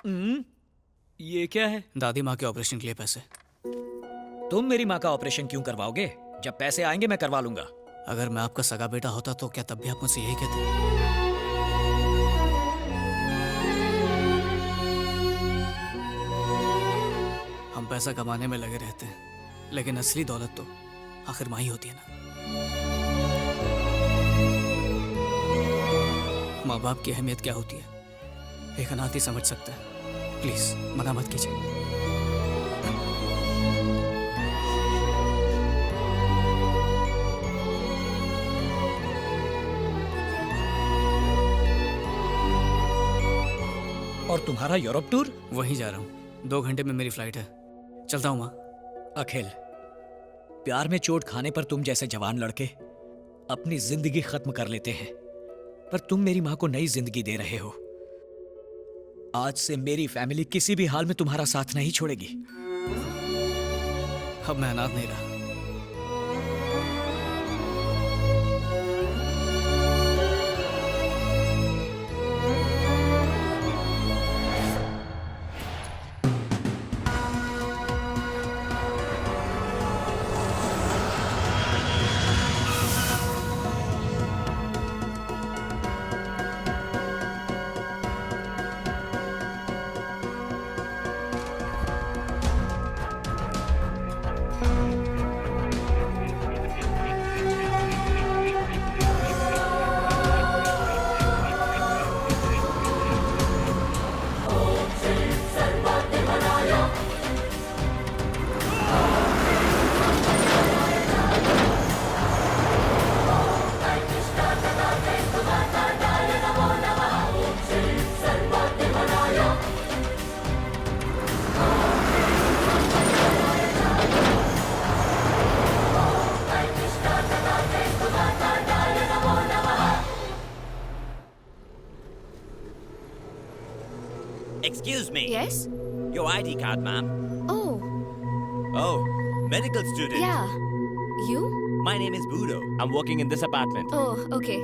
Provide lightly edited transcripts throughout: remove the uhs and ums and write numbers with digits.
ये क्या है? दादी माँ के ऑपरेशन के लिए पैसे। तुम मेरी माँ का ऑपरेशन क्यों करवाओगे? जब पैसे आएंगे मैं करवा लूंगा। अगर मैं आपका सगा बेटा होता तो क्या तब भी आप मुझसे यही कहते? हम पैसा कमाने में लगे रहते हैं, लेकिन असली दौलत तो आखिर माँ ही होती है ना। माँ बाप की अहमियत क्या होती है एक अनाथ ही समझ सकता है। प्लीज मना मत कीजिए। और तुम्हारा यूरोप टूर? वहीं जा रहा हूँ, 2 घंटे में मेरी फ्लाइट है। चलता हूँ माँ। अखिल, प्यार में चोट खाने पर तुम जैसे जवान लड़के अपनी जिंदगी खत्म कर लेते हैं, पर तुम मेरी माँ को नई जिंदगी दे रहे हो। आज से मेरी फैमिली किसी भी हाल में तुम्हारा साथ नहीं छोड़ेगी। अब मैं अनाथ नहीं रहा। Excuse me. Yes? Your ID card, ma'am. Oh, Oh, medical student. yeah. You? My name is Budo. I'm working in this apartment. Oh, okay.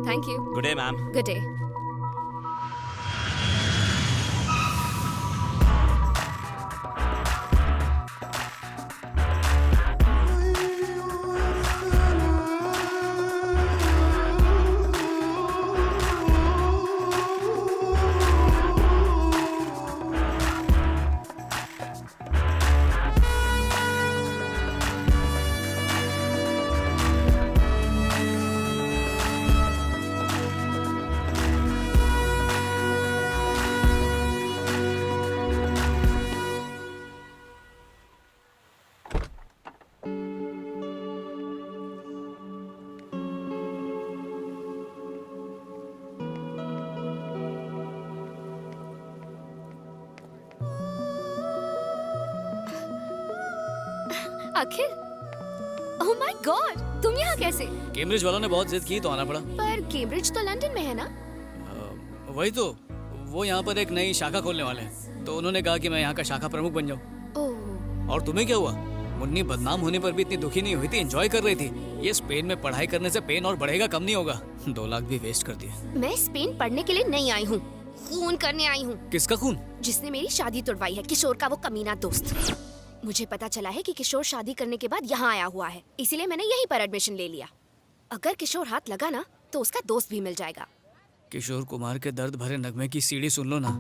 Thank you. Good day, ma'am. Good day. Akhil, oh my God, तुम यहाँ कैसे? Cambridge वालों ने बहुत जिद की तो आना पड़ा। पर कैम्ब्रिज तो लंदन में है ना? वही तो, वो यहाँ पर एक नई शाखा खोलने वाले हैं, तो उन्होंने कहा कि मैं यहाँ का शाखा प्रमुख बन जाऊँ। ओह, और तुम्हें क्या हुआ? मुन्नी बदनाम होने पर भी इतनी दुखी नहीं हुई थी, एंजॉय कर रही थी। ये स्पेन में पढ़ाई करने से पेन और बढ़ेगा, कम नहीं होगा। 2 लाख भी वेस्ट कर दिए। मैं स्पेन पढ़ने के लिए नहीं आई हूँ, खून करने आई हूँ। किसका खून? जिसने मेरी शादी तुड़वाई है, किशोर का वो कमीना दोस्त। मुझे पता चला है कि किशोर शादी करने के बाद यहाँ आया हुआ है, इसीलिए मैंने यहीं पर एडमिशन ले लिया। अगर किशोर हाथ लगा ना तो उसका दोस्त भी मिल जाएगा। किशोर कुमार के दर्द भरे नगमे की सीढ़ी सुन लो ना।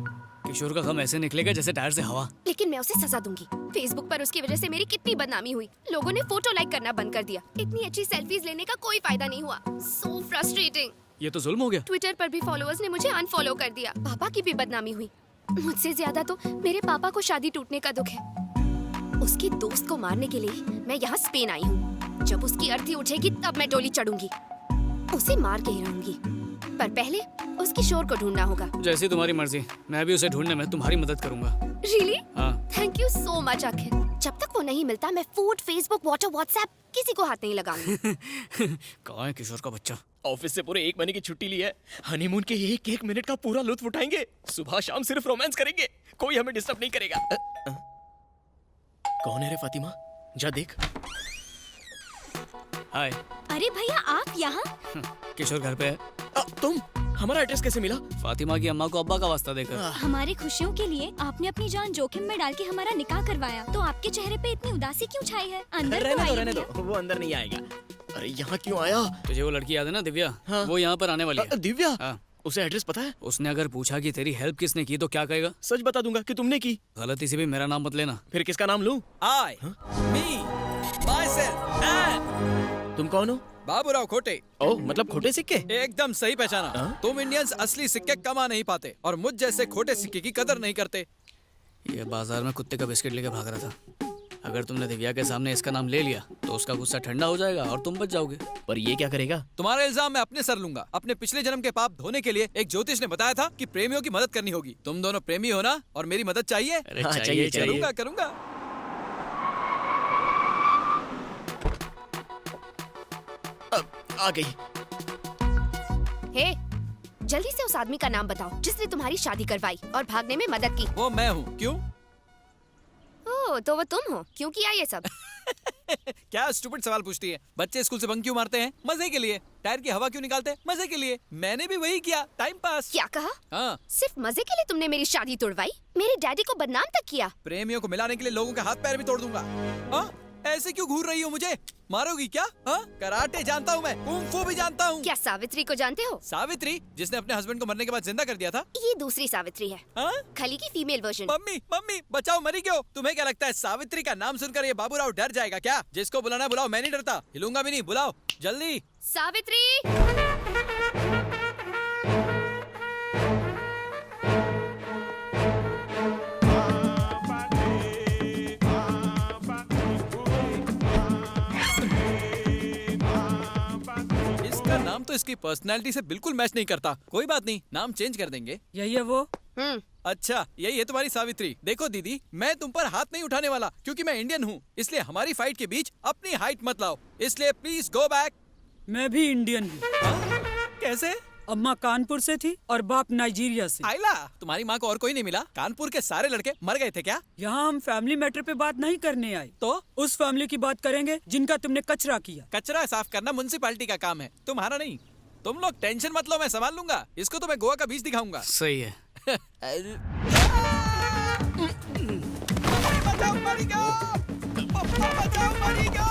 किशोर का गम ऐसे निकलेगा जैसे टायर से हवा। लेकिन मैं उसे सजा दूंगी। फेसबुक पर उसकी वजह से मेरी कितनी बदनामी हुई। लोगों ने फोटो लाइक करना बंद कर दिया। इतनी अच्छी सेल्फीज लेने का कोई फायदा नहीं हुआ। So frustrating. ये तो जुल्म हो गया। ट्विटर पर भी फॉलोअर्स ने मुझे अनफॉलो कर दिया। पापा की भी बदनामी हुई। मुझसे ज्यादा तो मेरे पापा को शादी टूटने का दुख है। उसकी दोस्त को मारने के लिए मैं यहाँ स्पेन आई हूँ। जब उसकी अर्थी उठेगी तब मैं डोली चढ़ूंगी। उसे मार के ही रहूंगी, पर पहले उस किशोर को ढूंढना होगा। जैसी तुम्हारी मर्जी, मैं भी उसे ढूंढने में तुम्हारी मदद करूंगा। Really? हाँ। थैंक यू सो मच अखिल। जब तक वो नहीं मिलता मैं फूड, फेसबुक, व्हाट्सएप किसी को हाथ नहीं लगाऊंगी। कहाँ है किशोर का बच्चा? ऑफिस से पूरे 1 महीने की छुट्टी ली है। हनीमून के एक एक मिनट का पूरा लुत्फ उठाएंगे। सुबह शाम सिर्फ रोमांस करेंगे, कोई हमें डिस्टर्ब नहीं करेगा। कौन है रे फातिमा? जा देख। हाय। अरे भैया आप यहाँ? किशोर घर पे है। तुम हमारा एड्रेस कैसे मिला? फातिमा की अम्मा को अब्बा का वास्ता देकर। हमारी खुशियों के लिए आपने अपनी जान जोखिम में डाल के हमारा निकाह करवाया, तो आपके चेहरे पे इतनी उदासी क्यों छाई है? अंदर तो आइए रहने भैया। दो, वो अंदर नहीं आएगा। अरे यहाँ क्यों आया? तुझे वो लड़की याद है ना दिव्या? हाँ। वो यहाँ पर आने वाली है। दिव्या? हाँ। उसे एड्रेस पता है? उसने अगर पूछा कि तेरी हेल्प किसने की तो क्या कहेगा? सच बता दूंगा कि तुमने की। गलती से भी मेरा नाम मत लेना। फिर किसका नाम लूं? I, me, myself, and तुम कौन हो? बाबूराव खोटे। ओह, मतलब खोटे सिक्के? एकदम सही पहचाना। हाँ? तुम इंडियंस असली सिक्के कमा नहीं पाते और मुझ जैसे खोटे सिक्के की कदर नहीं करते। ये बाजार में कुत्ते का बिस्किट लेके भाग रहा था। अगर तुमने दिव्या के सामने इसका नाम ले लिया तो उसका गुस्सा ठंडा हो जाएगा और तुम बच जाओगे। पर ये क्या करेगा? तुम्हारा इल्जाम मैं अपने सर लूंगा। अपने पिछले जन्म के पाप धोने के लिए एक ज्योतिष ने बताया था कि प्रेमियों की मदद करनी होगी। तुम दोनों प्रेमी हो ना और मेरी मदद चाहिए? अरे हाँ, चाहिए चाहिए। करूंगा करूंगा। आ गई। हे, जल्दी से उस आदमी का नाम बताओ जिसने तुम्हारी शादी करवाई और भागने में मदद की। वो मैं हूँ। क्यों? ओह, तो वो तुम हो? क्यों किया ये सब? क्या स्टूपिड सवाल पूछती है? बच्चे स्कूल से बंक क्यों मारते हैं? मजे के लिए। टायर की हवा क्यों निकालते हैं? मजे के लिए। मैंने भी वही किया, टाइम पास। क्या कहा? हाँ, सिर्फ मजे के लिए तुमने मेरी शादी तोड़वाई? मेरे डैडी को बदनाम तक किया? प्रेमियों को मिलाने के लिए लोगों के हाथ पैर भी तोड़ दूंगा। हाँ? ऐसे क्यों घूर रही हो मुझे? मारोगी क्या? हाँ? कराटे जानता हूँ मैं, कुंग फू भी जानता हूँ। क्या सावित्री को जानते हो? सावित्री, जिसने अपने हस्बैंड को मरने के बाद जिंदा कर दिया था? ये दूसरी सावित्री है, हाँ? खली की फीमेल वर्जन। मम्मी मम्मी बचाओ, मरी क्यों? तुम्हें क्या लगता है सावित्री का नाम सुनकर ये बाबूराव डर जाएगा क्या? जिसको बुलाना है बुलाओ, मैं नहीं डरता। हिलूंगा भी नहीं। बुलाओ जल्दी। सावित्री! इसका नाम तो इसकी पर्सनैलिटी से बिल्कुल मैच नहीं करता। कोई बात नहीं, नाम चेंज कर देंगे। यही है वो। अच्छा, यही है तुम्हारी सावित्री। देखो दीदी, मैं तुम पर हाथ नहीं उठाने वाला क्योंकि मैं इंडियन हूँ। इसलिए हमारी फाइट के बीच अपनी हाइट मत लाओ। इसलिए प्लीज गो बैक। मैं भी इंडियन हूँ। कैसे? अम्मा कानपुर से थी और बाप नाइजीरिया से। आइला, तुम्हारी माँ को और कोई नहीं मिला? कानपुर के सारे लड़के मर गए थे क्या? यहाँ हम फैमिली मैटर पे बात नहीं करने आए, तो उस फैमिली की बात करेंगे जिनका तुमने कचरा किया। कचरा साफ करना म्युनिसिपैलिटी का काम है, तुम्हारा नहीं। तुम लोग टेंशन मत लो, मैं संभाल लूंगा। इसको तो मैं गोवा का बीच दिखाऊंगा। सही है। बचाओ, मरेगा! बचाओ, मरेगा!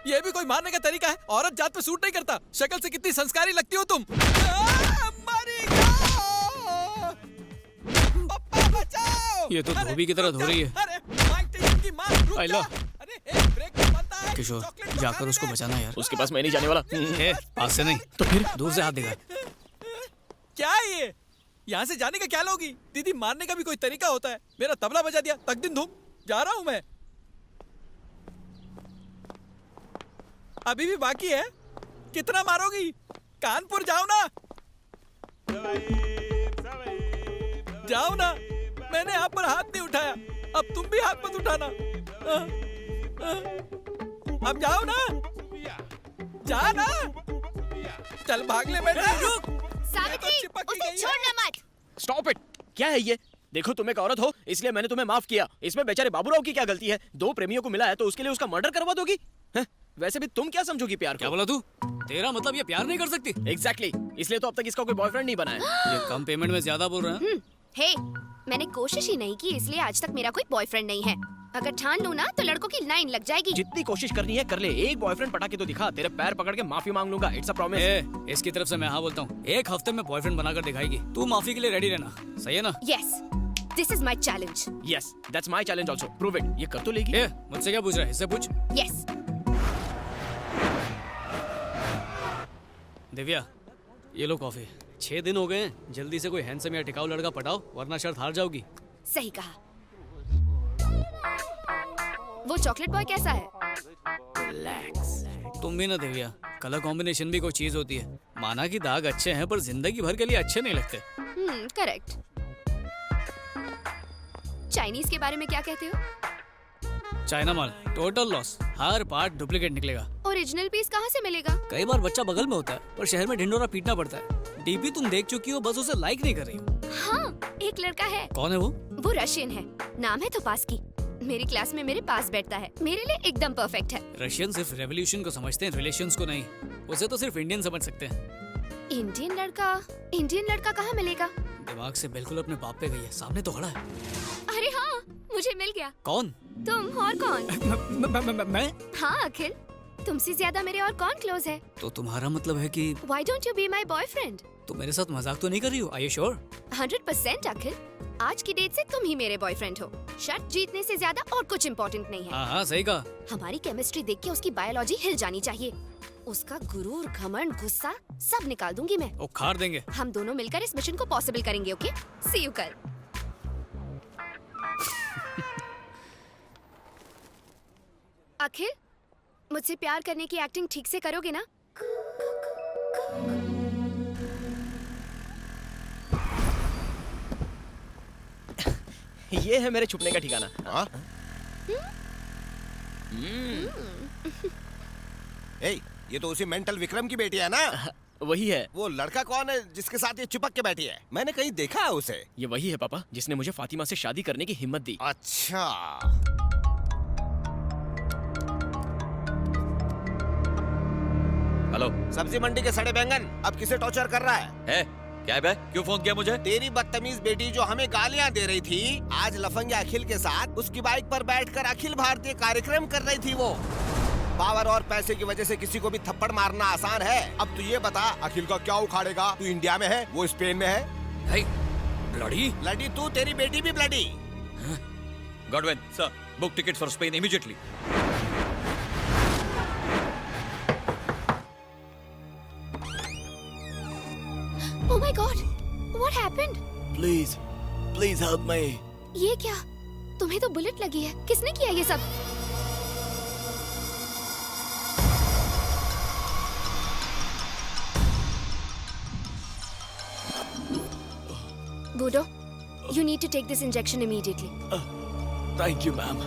ये भी कोई मारने का तरीका है? औरत जात पे सूट नहीं करता। शक्ल से कितनी संस्कारी लगती हो तुम। मरेगा! पप्पा बचाओ! ये तो धोबी की तरह धो रही है। अरे माइक टाइसन की माँ, रुक आइला। जा! अरे एक ब्रेक तो बनता है। किशोर, चॉकलेट तो जाकर खाने उसको दे। बचाना यार। उसके पास मैं नहीं जाने वाला। ए, पास से नहीं तो फिर दूर से हाथ दिखा। क्या है ये? यहाँ से जाने का क्या लोगी? दीदी, मारने का भी कोई तरीका होता है। मेरा तबला बजा दिया, तक दिन धूम। जा रहा हूँ मैं। अभी भी बाकी है। कितना मारोगी? कानपुर जाओ ना। जाओ ना। मैंने आप पर हाथ नहीं उठाया, अब तुम भी हाथ मत उठाना। अब जाओ ना। जा ना। चल भाग ले बेटा। सावित्री, चिपक ही उसे गई है। छोड़ना मत। Stop it! क्या है ये? देखो, तुम एक औरत हो इसलिए मैंने तुम्हें माफ किया। इसमें बेचारे बाबूराव की क्या गलती है? दो प्रेमियों को मिला है तो उसके लिए उसका मर्डर करवा दोगी? वैसे भी तुम क्या समझोगी प्यार क्या को? बोला तू? तेरा मतलब ये प्यार नहीं कर सकती? एग्जैक्टली, इसलिए तो अब तक इसका कोई बॉयफ्रेंड नहीं बना है। ये कम पेमेंट में ज्यादा बोल रहे हैं। हे, मैंने कोशिश ही नहीं की इसलिए आज तक मेरा कोई बॉयफ्रेंड नहीं है। अगर ठान लूँ ना तो लड़कों की लाइन लग जाएगी। जितनी कोशिश करनी है कर ले। एक बॉयफ्रेंड पटा के तो दिखा। तेरे पैर पकड़ के माफी मांग लूंगा। It's a promise. ए, इसकी तरफ से मैं हाँ बोलता हूँ। एक हफ्ते में बॉयफ्रेंड बनाकर दिखाएगी। तू माफी के लिए रेडी रहना। सही है ना? Yes, this is my challenge. Yes, that's my challenge also. Prove it. ये कर तो लेगी। ए, मुझसे क्या पूछ रहा है? इससे पूछ। यस। दिव्या, ये लो कॉफी। 6 दिन हो गए हैं। जल्दी से कोई हैंडसम या टिकाऊ लड़का पटाओ वरना शर्त हार जाओगी। सही कहा। वो चॉकलेट बॉय कैसा है? तुम भी ना दिव्या, कलर कॉम्बिनेशन भी कोई चीज होती है। माना कि दाग अच्छे हैं पर जिंदगी भर के लिए अच्छे नहीं लगते। करेक्ट। चाइनीज के बारे में क्या कहते हो? चाइना माल टोटल लॉस। हर पार्ट डुप्लीकेट निकलेगा। ओरिजिनल पीस कहाँ से मिलेगा? कई बार बच्चा बगल में होता है पर शहर में ढिंडोरा पीटना पड़ता है। डीपी तुम देख चुकी हो, बस उसे लाइक नहीं कर रही हो। हाँ, एक लड़का है। कौन है वो? वो रशियन है, नाम है तोपास्की। मेरी क्लास में मेरे पास बैठता है। मेरे लिए एकदम परफेक्ट है। रशियन सिर्फ रेवोल्यूशन को समझते हैं, रिलेशंस को नहीं। उसे तो सिर्फ इंडियन समझ सकते हैं। इंडियन लड़का कहाँ मिलेगा? दिमाग से बिल्कुल अपने बाप पे गई है, सामने तो खड़ा है। अरे हाँ, मुझे मिल गया। कौन? तुम और कौन? मैं? हाँ अखिल, तुमसे ज्यादा मेरे और कौन क्लोज है? तो तुम्हारा मतलब है कि Why don't you be my boyfriend? तुम मेरे साथ मजाक तो नहीं कर रही हो? Are you sure? 100% अखिल, आज की डेट से तुम ही मेरे बॉयफ्रेंड हो। शर्त जीतने से ज्यादा और कुछ इम्पोर्टेंट नहीं है। हाँ सही कहा। हमारी केमिस्ट्री देख के उसकी बायोलॉजी हिल जानी चाहिए। उसका गुरूर, घमंड, गुस्सा सब निकाल दूंगी मैं। उखाड़ देंगे। हम दोनों मिलकर इस मिशन को पॉसिबल करेंगे, ओके? सी यू कल। अखिल, मुझसे प्यार करने की एक्टिंग ठीक से करोगे ना? ये है मेरे छुपने का ठिकाना। हाँ? ए, ये तो उसी मेंटल विक्रम की बेटी है ना? वही है। वो लड़का कौन है जिसके साथ ये चिपक के बैठी है? मैंने कहीं देखा है उसे। ये वही है पापा, जिसने मुझे फातिमा से शादी करने की हिम्मत दी। अच्छा। हेलो। सब्जी मंडी के सड़े बैंगन अब किसे टॉर्चर कर रहा है? क्या है बे? क्यों फोन किया मुझे? तेरी बदतमीज बेटी जो हमें गालियां दे रही थी, आज लफंगे अखिल के साथ उसकी बाइक पर बैठकर अखिल भारतीय कार्यक्रम कर रही थी। वो पावर और पैसे की वजह से किसी को भी थप्पड़ मारना आसान है। अब तू ये बता, अखिल का क्या उखाड़ेगा? तू इंडिया में है, वो स्पेन में है। ब्लडी? ब्लडी तू, तेरी बेटी भी bloody. Godwin sir, book ticket for Spain immediately. Oh my God! What happened? Please help me. ये क्या? तुम्हें तो बुलेट लगी है। किसने किया ये सब? Budo, you need to take this injection immediately. Thank you, ma'am.